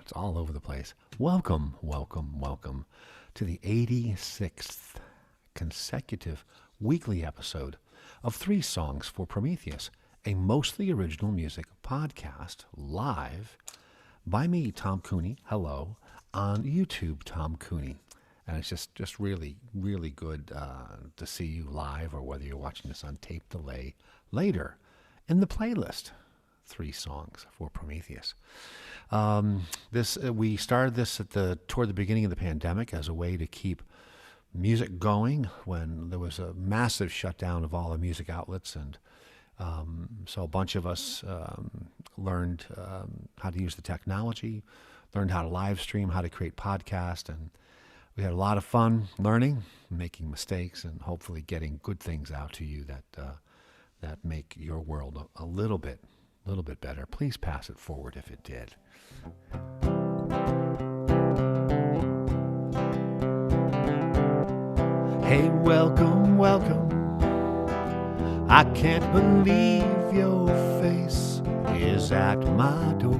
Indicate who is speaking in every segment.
Speaker 1: It's all over the place. Welcome to the 86th consecutive weekly episode of 3 Songs for Prometheus, a mostly original music podcast live by me, Tom Cooney. Hello, on YouTube, Tom Cooney. And it's just really, really good to see you live, or whether you're watching this on tape delay later in the playlist. 3 Songs for Prometheus. We started this toward the beginning of the pandemic as a way to keep music going when there was a massive shutdown of all the music outlets, and so a bunch of us learned how to use the technology, learned how to live stream, how to create podcasts, and we had a lot of fun learning, making mistakes, and hopefully getting good things out to you that make your world a little bit better. Please pass it forward if it did. Hey, welcome. I can't believe your face is at my door.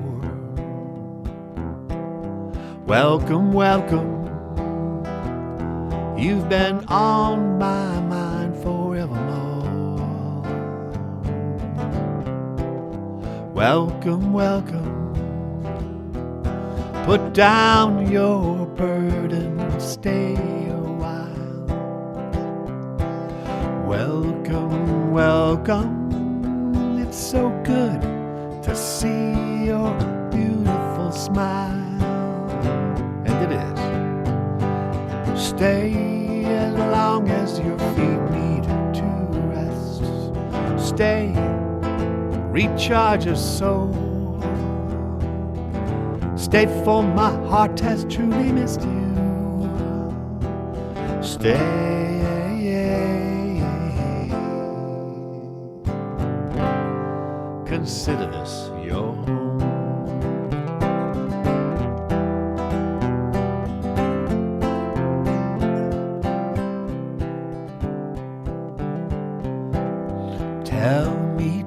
Speaker 1: Welcome. You've been on my mind forevermore. Welcome. Put down your burden, stay a while. Welcome. It's so good to see your beautiful smile. And it is. Stay as long as your feet need to rest. Stay. Recharge your soul. Stay, for my heart has truly missed you. Stay. Consider this your home.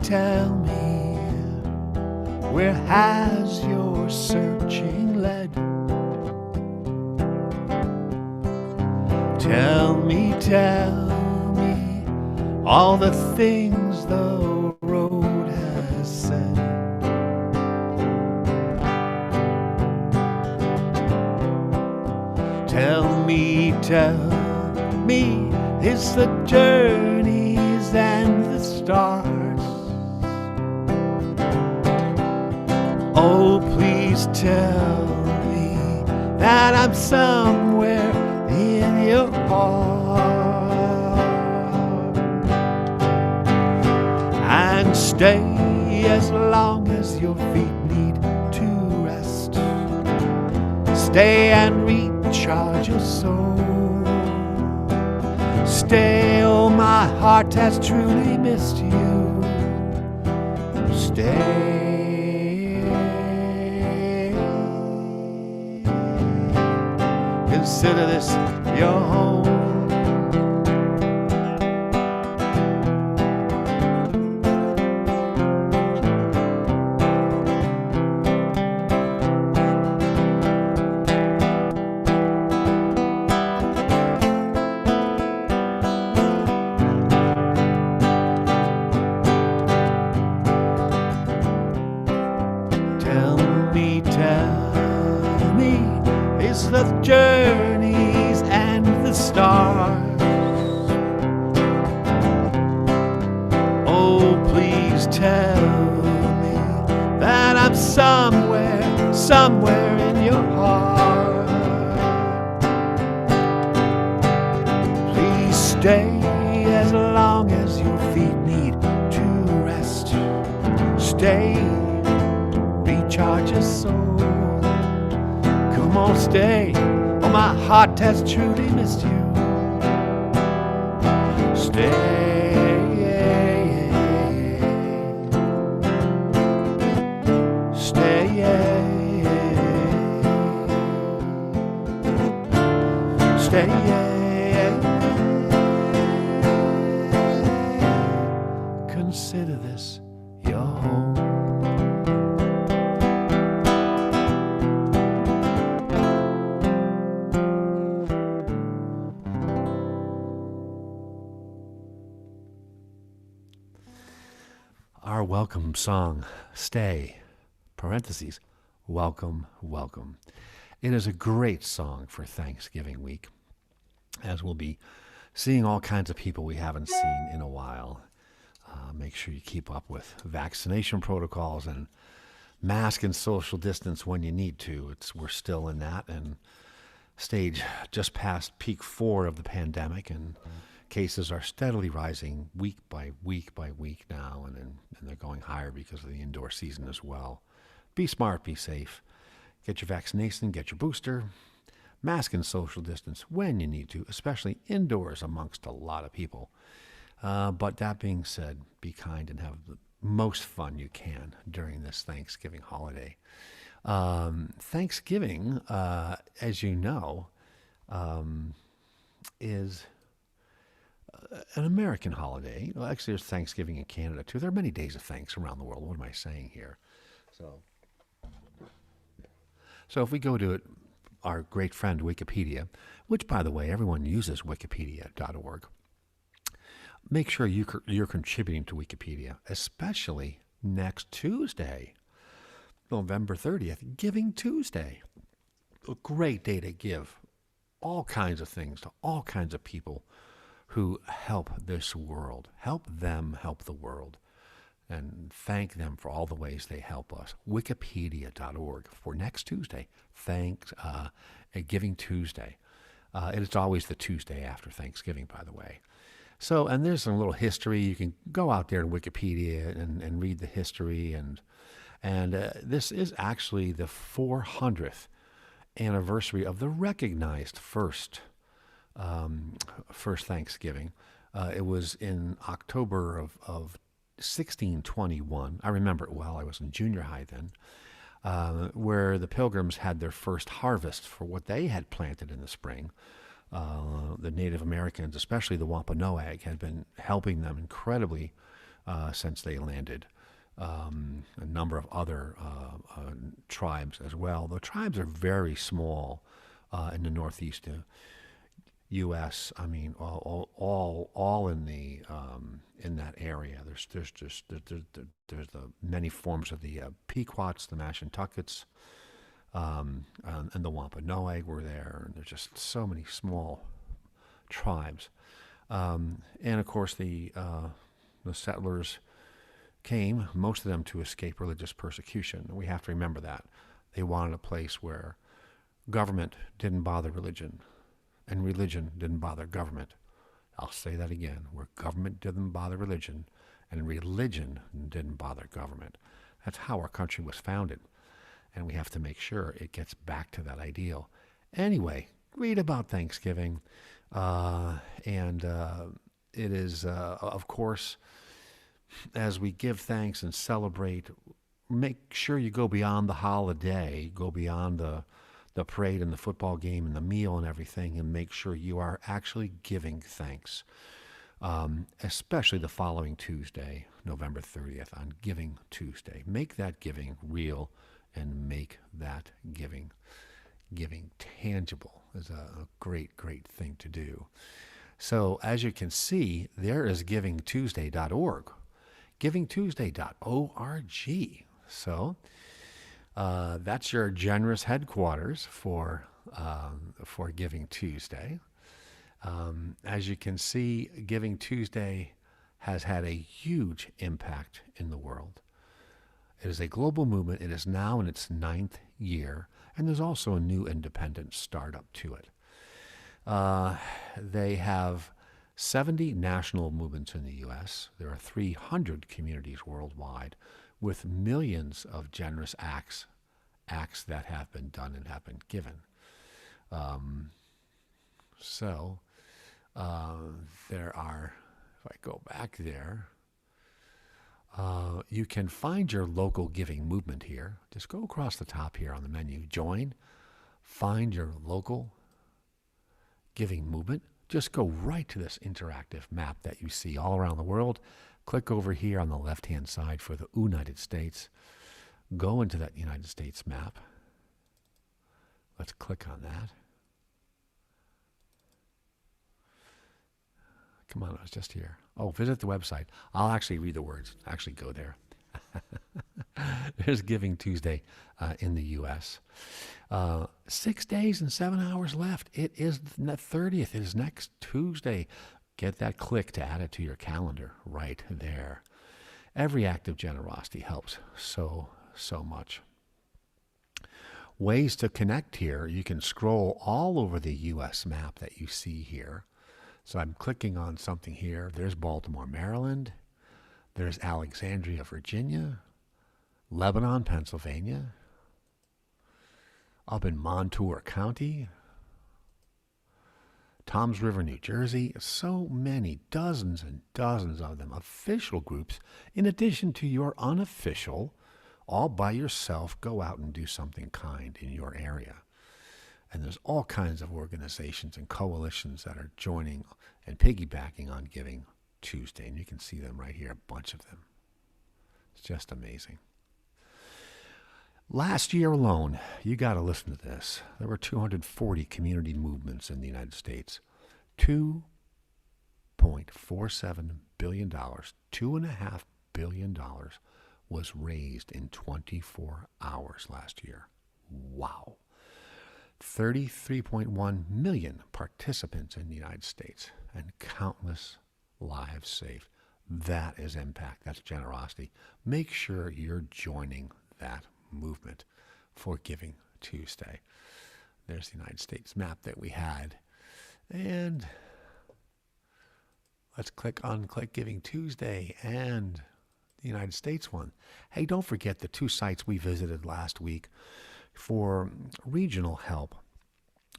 Speaker 1: Tell me, where has your searching led? Tell me, all the things the road has said. Tell me, it's the journeys and the stars. Oh, please tell me that I'm somewhere in your heart. And stay as long as your feet need to rest. Stay and recharge your soul. Stay, oh, my heart has truly missed you. Stay. Consider this your home. Tell me, it's the journeys and the stars. Oh, please tell me that I'm somewhere in your heart. Please stay as long as your feet need to rest. Stay, recharge your soul. Come on, stay. Oh, my heart has truly missed you. Stay. Consider this your home. welcome song, Stay, parentheses, welcome, welcome. It is a great song for Thanksgiving week, as we'll be seeing all kinds of people we haven't seen in a while. Make sure you keep up with vaccination protocols and mask and social distance when you need to. We're still in that and stage just past peak 4 of the pandemic, and cases are steadily rising week by week by week now, and they're going higher because of the indoor season as well. Be smart, be safe. Get your vaccination, get your booster. Mask and social distance when you need to, especially indoors amongst a lot of people. But that being said, be kind and have the most fun you can during this Thanksgiving holiday. Thanksgiving, as you know, is an American holiday. Well, actually, there's Thanksgiving in Canada, too. There are many days of thanks around the world. What am I saying here? So if we go to our great friend Wikipedia, which, by the way, everyone uses wikipedia.org, make sure you're contributing to Wikipedia, especially next Tuesday, November 30th, Giving Tuesday. A great day to give all kinds of things to all kinds of people who help this world. Help them help the world. And thank them for all the ways they help us. Wikipedia.org for next Tuesday. Thanks, Giving Tuesday. It is always the Tuesday after Thanksgiving, by the way. So, and there's some little history. You can go out there to Wikipedia and read the history. And this is actually the 400th anniversary of the recognized first Thanksgiving. It was in October of 1621. I remember it well. I was in junior high then, where the Pilgrims had their first harvest for what they had planted in the spring. The Native Americans, especially the Wampanoag, had been helping them incredibly since they landed. A number of other tribes as well. The tribes are very small in the Northeast U.S. I mean, all in the in that area. There's the many forms of the Pequots, the Mashantuckets, and the Wampanoag were there. And there's just so many small tribes, and of course the settlers came, most of them to escape religious persecution. And we have to remember that they wanted a place where government didn't bother religion. And religion didn't bother government. I'll say that again, where government didn't bother religion, and religion didn't bother government. That's how our country was founded, and we have to make sure it gets back to that ideal. Anyway, read about Thanksgiving, and it is, of course, as we give thanks and celebrate, make sure you go beyond the holiday, go beyond the parade and the football game and the meal and everything, and make sure you are actually giving thanks, especially the following Tuesday, November 30th, on Giving Tuesday. Make that giving real and make that giving tangible is a great, great thing to do. So as you can see, there is givingtuesday.org, givingtuesday.org. So that's your generous headquarters for Giving Tuesday. As you can see, Giving Tuesday has had a huge impact in the world. It is a global movement. It is now in its 9th year, and there's also a new independent startup to it. They have 70 national movements in the U.S. There are 300 communities worldwide, with millions of generous acts that have been done and have been given. There are, if I go back there, you can find your local giving movement here. Just go across the top here on the menu, join, find your local giving movement. Just go right to this interactive map that you see all around the world. Click over here on the left-hand side for the United States. Go into that United States map. Let's click on that. Come on, I was just here. Oh, visit the website. I'll actually read the words. Actually go there. There's Giving Tuesday in the U.S. 6 days and 7 hours left. It is the 30th. It is next Tuesday. Get that click to add it to your calendar right there. Every act of generosity helps so much. Ways to connect here. You can scroll all over the U.S. map that you see here. So I'm clicking on something here. There's Baltimore, Maryland. There's Alexandria, Virginia. Lebanon, Pennsylvania. Up in Montour County. Toms River, New Jersey. So many, dozens and dozens of them. Official groups, in addition to your unofficial, all by yourself, go out and do something kind in your area. And there's all kinds of organizations and coalitions that are joining and piggybacking on Giving Tuesday. And you can see them right here, a bunch of them. It's just amazing. Last year alone, you got to listen to this. There were 240 community movements in the United States. $2.47 billion, $2.5 billion was raised in 24 hours last year. Wow. 33.1 million participants in the United States and countless lives saved. That is impact. That's generosity. Make sure you're joining that movement for Giving Tuesday. There's the United States map that we had. And let's click Giving Tuesday and the United States one. Hey, don't forget the 2 sites we visited last week for regional help.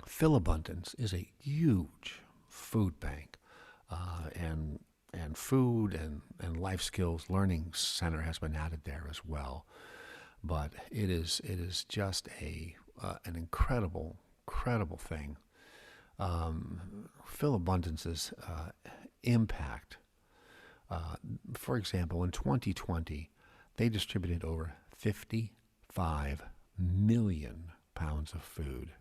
Speaker 1: Philabundance is a huge food bank, and food and life skills learning center has been added there as well. But it is just an incredible thing. Philabundance's impact. For example, in 2020, they distributed over 55 million pounds of food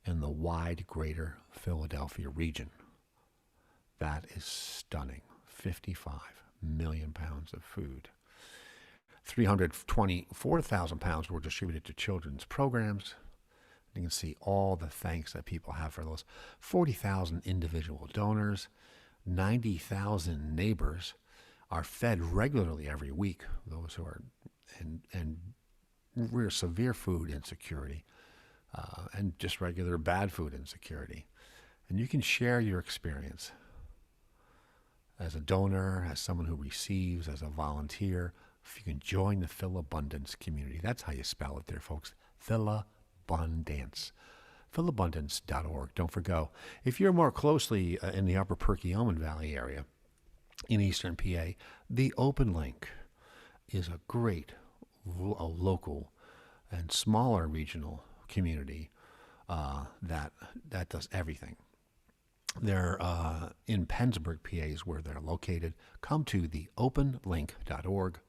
Speaker 1: in the wide greater Philadelphia region. That is stunning. 55 million pounds of food. 324,000 pounds were distributed to children's programs. You can see all the thanks that people have for those. 40,000 individual donors. 90,000 neighbors are fed regularly every week. Those who are in real severe food insecurity and just regular bad food insecurity. And you can share your experience as a donor, as someone who receives, as a volunteer. If you can join the Philabundance community, that's how you spell it there, folks. Philabundance. Philabundance.org. Don't forget. If you're more closely in the upper Perkiomen Valley area in eastern PA, the Open Link is a great local and smaller regional community that does everything. They're in Pennsburg, PA is where they're located. Come to theopenlink.org,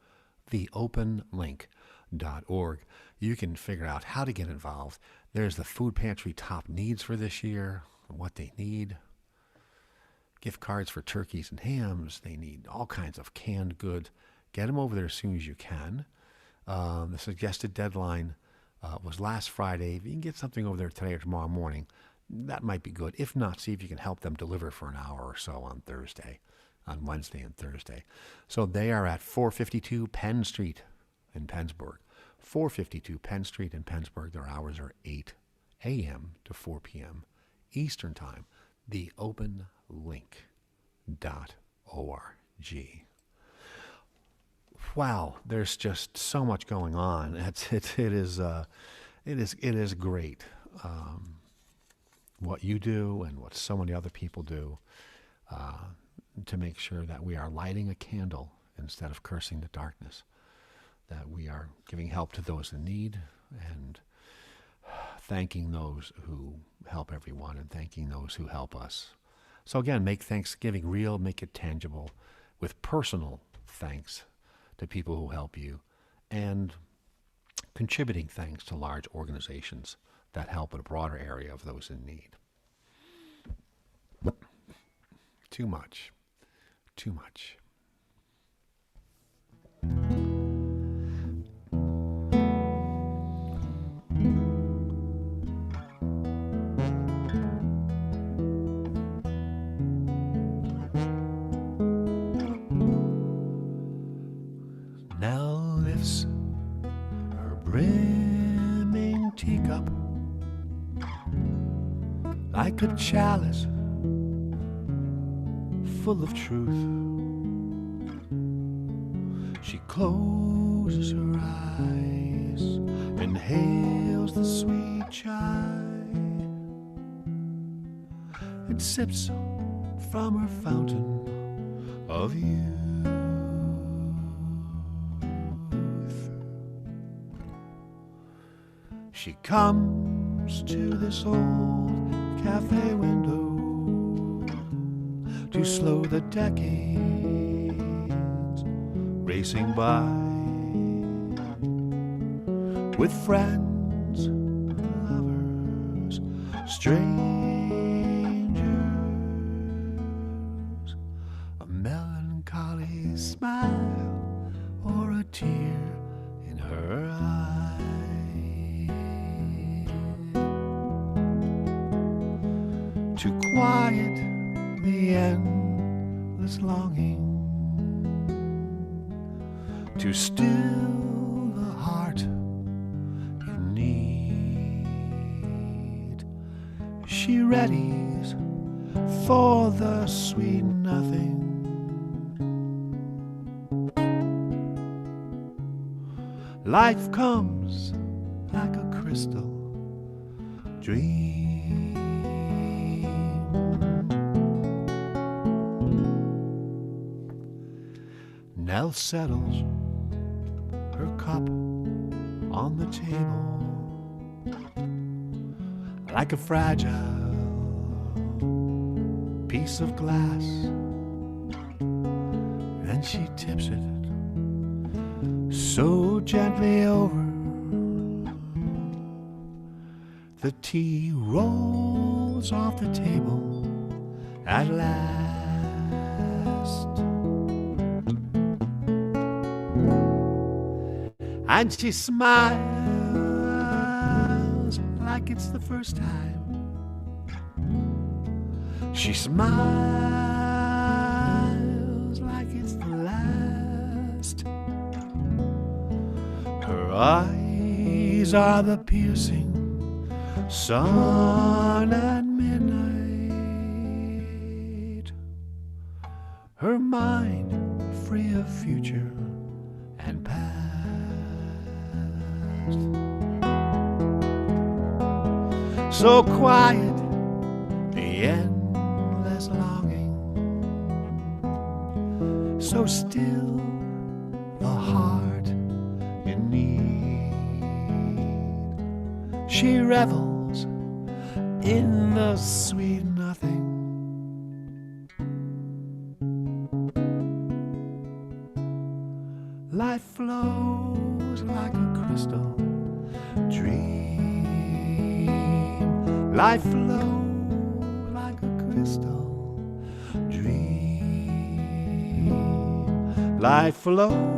Speaker 1: theopenlink.org. You can figure out how to get involved. There's the food pantry top needs for this year, what they need. Gift cards for turkeys and hams. They need all kinds of canned goods. Get them over there as soon as you can. The suggested deadline was last Friday. If you can get something over there today or tomorrow morning, that might be good. If not, see if you can help them deliver for an hour or so on Wednesday and Thursday. So they are at 452 Penn Street in Pennsburg. 452 Penn Street in Pennsburg. Their hours are 8 a.m. to 4 p.m. Eastern Time. Theopenlink.org. Wow, there's just so much going on. It is great what you do and what so many other people do to make sure that we are lighting a candle instead of cursing the darkness, that we are giving help to those in need and thanking those who help everyone and thanking those who help us. So again, make Thanksgiving real, make it tangible with personal thanks to people who help you and contributing thanks to large organizations that help in a broader area of those in need. Too much. teacup like a chalice full of truth. She closes her eyes, inhales the sweet chai, and sips from her fountain of youth. She comes to this old cafe window to slow the decades racing by, with friends, lovers, strangers, a melancholy smile or a tear in her eye. To quiet the endless longing, to still the heart in need, she readies for the sweet nothing. Life comes like a crystal dream. Nell settles her cup on the table like a fragile piece of glass, and she tips it so gently over. The tea rolls off the table at last. And she smiles like it's the first time. She smiles like it's the last. Her eyes are the piercing sun at midnight. Her mind free of future and past. So quiet the endless longing, so still the heart in need. She revels in the sweet nothing. Life flows like a crystal dream. Life flows like a crystal dream. Life flows.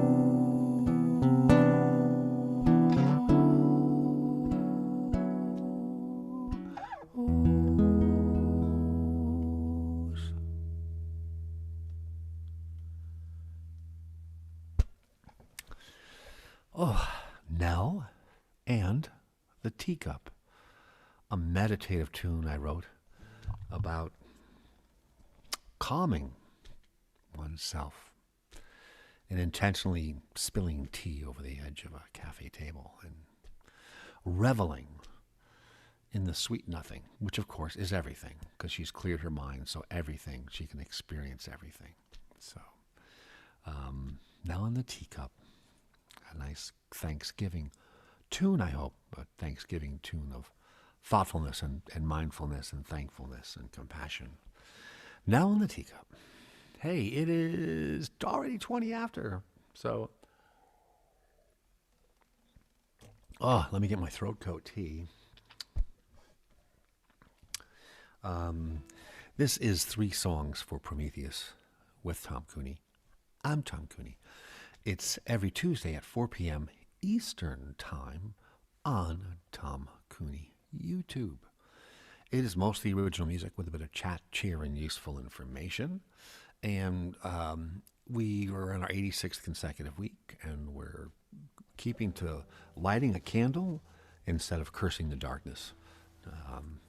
Speaker 1: Oh, Nell and the Teacup, a meditative tune I wrote about calming oneself and intentionally spilling tea over the edge of a cafe table and reveling in the sweet nothing, which of course is everything, because she's cleared her mind, so everything, she can experience everything. So, Nell and the Teacup, a nice Thanksgiving tune, I hope, a Thanksgiving tune of thoughtfulness and mindfulness and thankfulness and compassion. Nell and the Teacup. Hey, it is already 20 after, so... Oh, let me get my throat coat tea. This is 3 songs for Prometheus with Tom Cooney. I'm Tom Cooney. It's every Tuesday at 4 p.m. Eastern Time on Tom Cooney YouTube. It is mostly original music with a bit of chat, cheer, and useful information. And we are in our 86th consecutive week, and we're keeping to lighting a candle instead of cursing the darkness.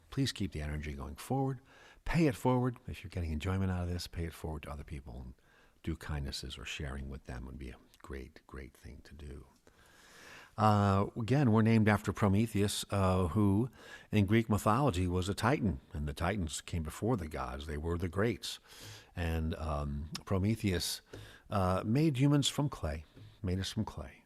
Speaker 1: Please keep the energy going forward. Pay it forward. If you're getting enjoyment out of this, pay it forward to other people and do kindnesses, or sharing with them would be a great, great thing to do. Again, we're named after Prometheus, who in Greek mythology was a titan, and the titans came before the gods. They were the greats. And Prometheus made humans from clay, made us from clay.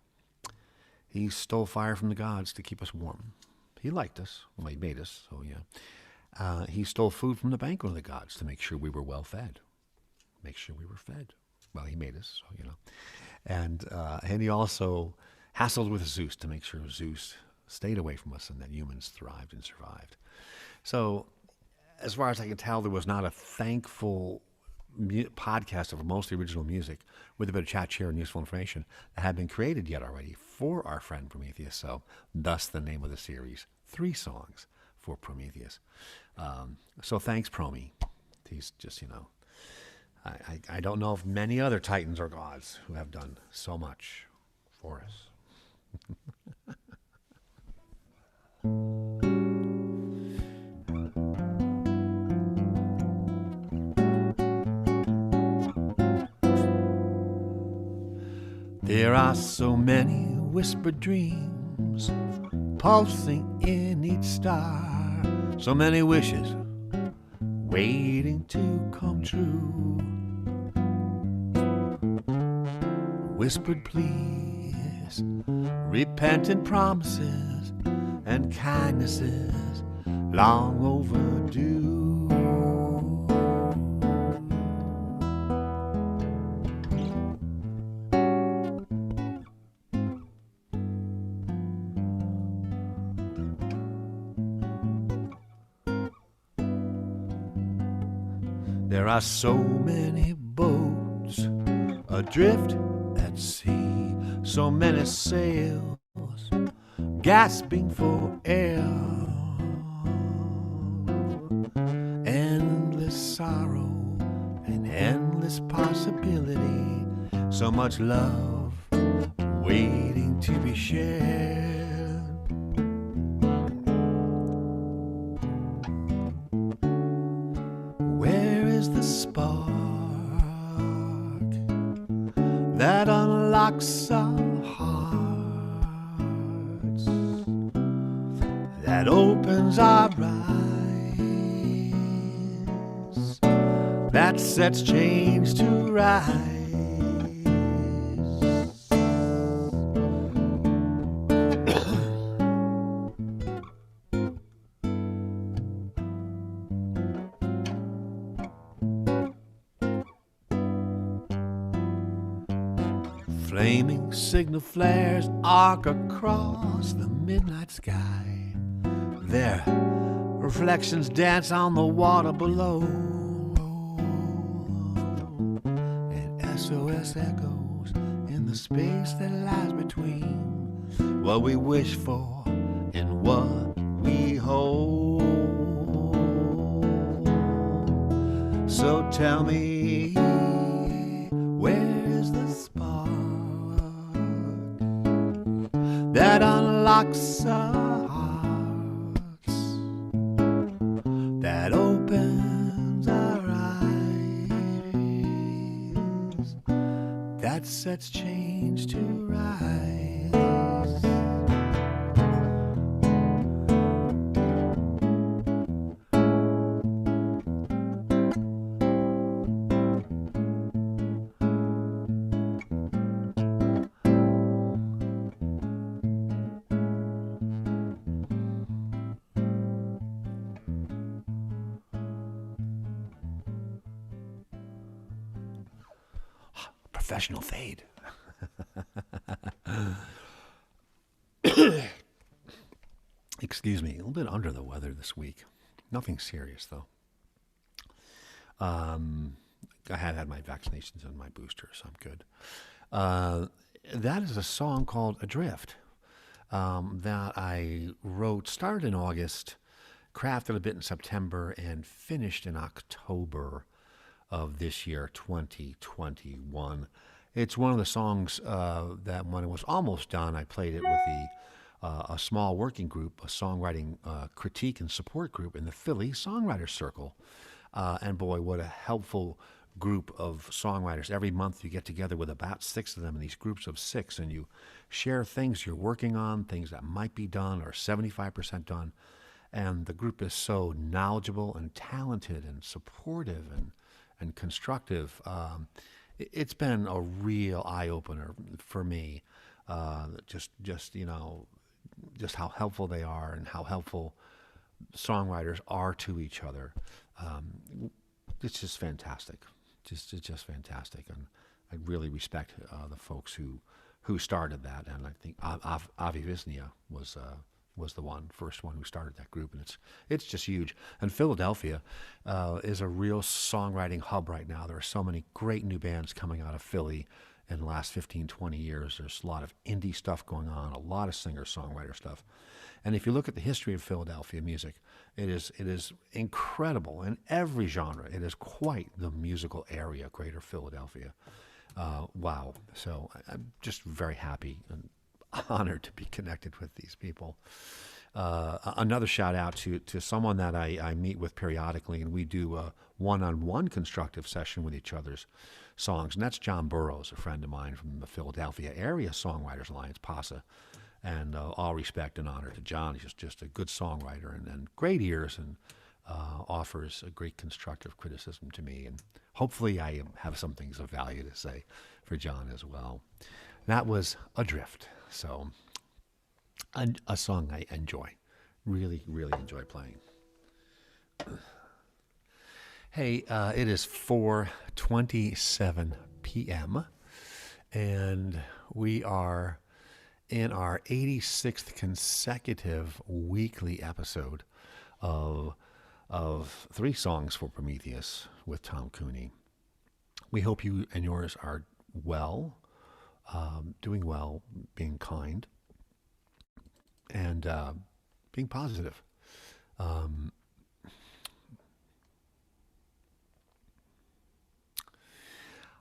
Speaker 1: He stole fire from the gods to keep us warm. He liked us. Well, he made us, so yeah. He stole food from the banquet of the gods to make sure we were well fed. Make sure we were fed. Well, he made us, so, And he also hassled with Zeus to make sure Zeus stayed away from us and that humans thrived and survived. So, as far as I can tell, there was not a thankful podcast of mostly original music with a bit of chat, share, and useful information that had been created yet already for our friend Prometheus. So, thus the name of the series, 3 songs for Prometheus. So thanks, Promi. He's just, I don't know of many other titans or gods who have done so much for us. There are so many whispered dreams pulsing in each star, so many wishes waiting to come true. Whispered pleas, repentant promises, and kindnesses long overdue. There are so many boats adrift at sea, so many sails gasping for air. Endless sorrow and endless possibility, so much love waiting to be shared. The spark that unlocks our hearts, that opens our eyes, that sets change to rise. Flaming signal flares arc across the midnight sky. Their reflections dance on the water below, and SOS echoes in the space that lies between what we wish for and what we hold. So tell me, where's the spark that unlocks our hearts, that opens our eyes, that sets change to rise? Professional fade. Excuse me, a little bit under the weather this week. Nothing serious though. I had my vaccinations and my booster, so I'm good. That is a song called Adrift that I wrote, started in August, crafted a bit in September, and finished in October of this year, 2021. It's one of the songs that when it was almost done, I played it with the a small working group, a songwriting critique and support group in the Philly Songwriters Circle. And boy, what a helpful group of songwriters. Every month you get together with about 6 of them in these groups of 6, and you share things you're working on, things that might be done or 75% done. And the group is so knowledgeable and talented and supportive and constructive. It's been a real eye-opener for me, just how helpful they are and how helpful songwriters are to each other. It's just fantastic. It's just fantastic, and I really respect the folks who started that. And I think Avi Visnia was the first one who started that group, and it's just huge. And Philadelphia is a real songwriting hub right now. There are so many great new bands coming out of Philly in the last 15, 20 years. There's a lot of indie stuff going on, a lot of singer-songwriter stuff. And if you look at the history of Philadelphia music, it is incredible in every genre. It is quite the musical area, Greater Philadelphia. Wow. So I'm just very happy and honored to be connected with these people. Another shout out to someone that I meet with periodically, and we do a one-on-one constructive session with each other's songs, and that's John Burroughs, a friend of mine from the Philadelphia Area Songwriters Alliance, PASA. And all respect and honor to John. He's just a good songwriter and great ears, and offers a great constructive criticism to me. And hopefully I have some things of value to say for John as well. That was Adrift. So a song I enjoy, really, really enjoy playing. Hey, it is 4:27 p.m. and we are in our 86th consecutive weekly episode of 3 Songs for Prometheus with Tom Cooney. We hope you and yours are well, doing well, being kind, and being positive. I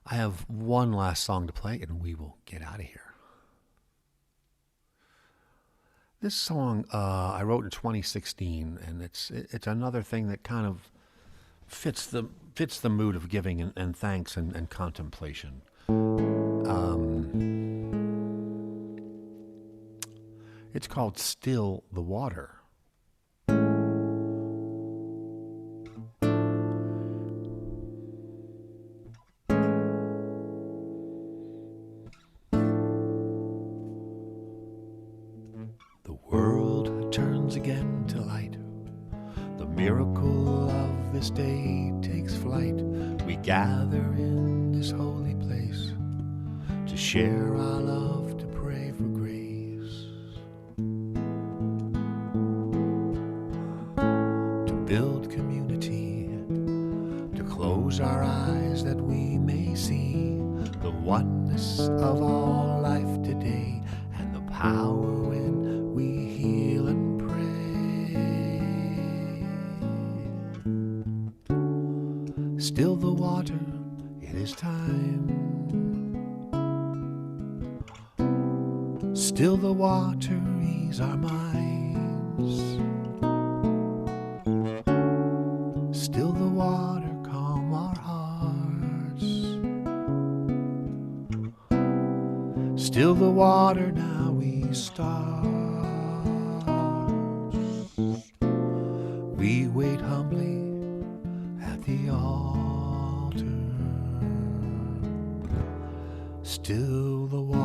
Speaker 1: have one last song to play, and we will get out of here. This song I wrote in 2016, and it's another thing that kind of fits the mood of giving and thanks and contemplation. It's called Still the Water. Again to light. The miracle of this day takes flight. We gather in this holy place to share our love, to pray for grace, to build community, to close our eyes that we may see the oneness of all life today and the power when we heal and still the water, it is time. Still the water, ease our minds. Still the water, calm our hearts. Still the water, now we start. We wait humbly at the altar. Still the water.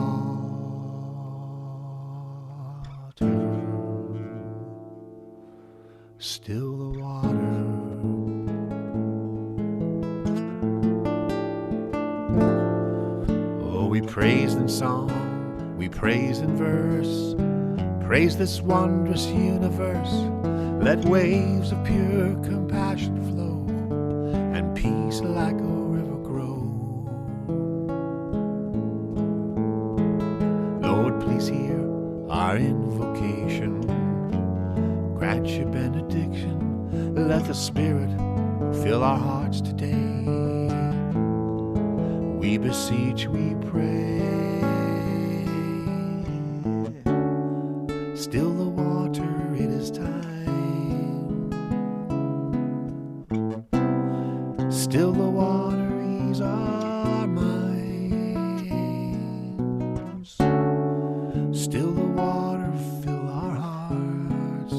Speaker 1: Still the water. Oh, we praise in song, we praise in verse. Praise this wondrous universe. Let waves of pure compassion flow, and peace like a river grow. Lord, please hear our invocation. Grant your benediction. Let the Spirit fill our hearts today. We beseech, we pray. Still Still the water ease our minds. Still the water fill our hearts.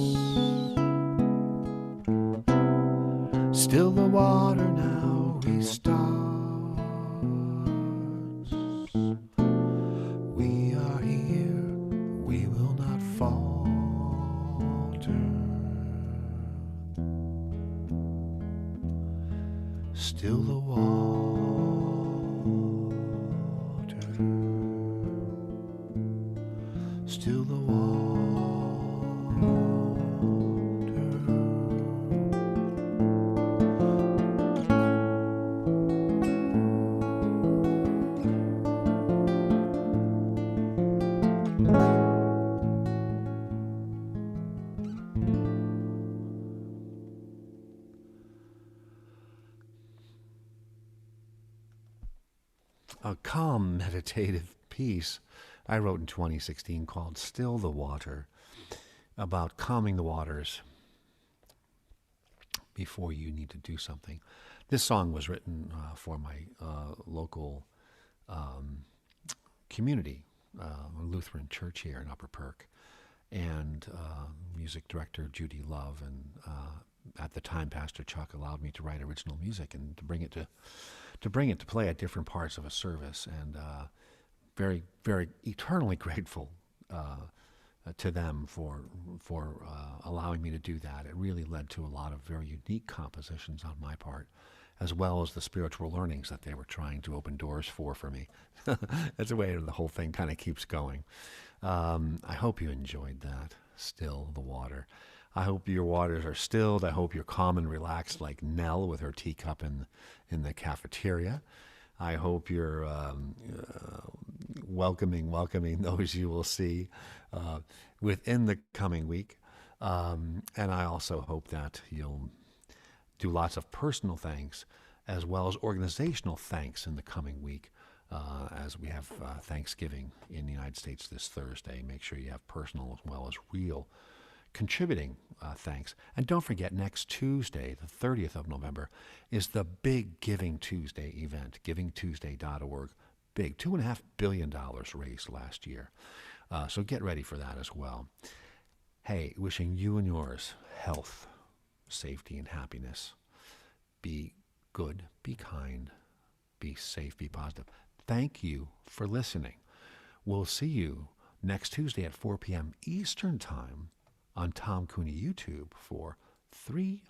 Speaker 1: Still the water now restarts. We are here, we will not falter. Still the water. Still the water. A calm, meditative piece I wrote in 2016 called Still the Water, about calming the waters before you need to do something. This song was written for my local community, a Lutheran church here in Upper Perk, and music director Judy Love, and at the time Pastor Chuck allowed me to write original music and to bring it to play at different parts of a service, and very, very eternally grateful to them for allowing me to do that. It really led to a lot of very unique compositions on my part, as well as the spiritual learnings that they were trying to open doors for me. That's the way the whole thing kind of keeps going. I hope you enjoyed that. Still the water. I hope your waters are stilled. I hope you're calm and relaxed like Nell with her teacup in the cafeteria. I hope you're welcoming those you will see within the coming week. And I also hope that you'll do lots of personal thanks as well as organizational thanks in the coming week, as we have Thanksgiving in the United States this Thursday. Make sure you have personal as well as real contributing thanks. And don't forget, next Tuesday, the 30th of November, is the big Giving Tuesday event, givingtuesday.org. Big, $2.5 billion raised last year. So get ready for that as well. Hey, wishing you and yours health, safety, and happiness. Be good, be kind, be safe, be positive. Thank you for listening. We'll see you next Tuesday at 4 p.m. Eastern Time on Tom Cooney YouTube for 3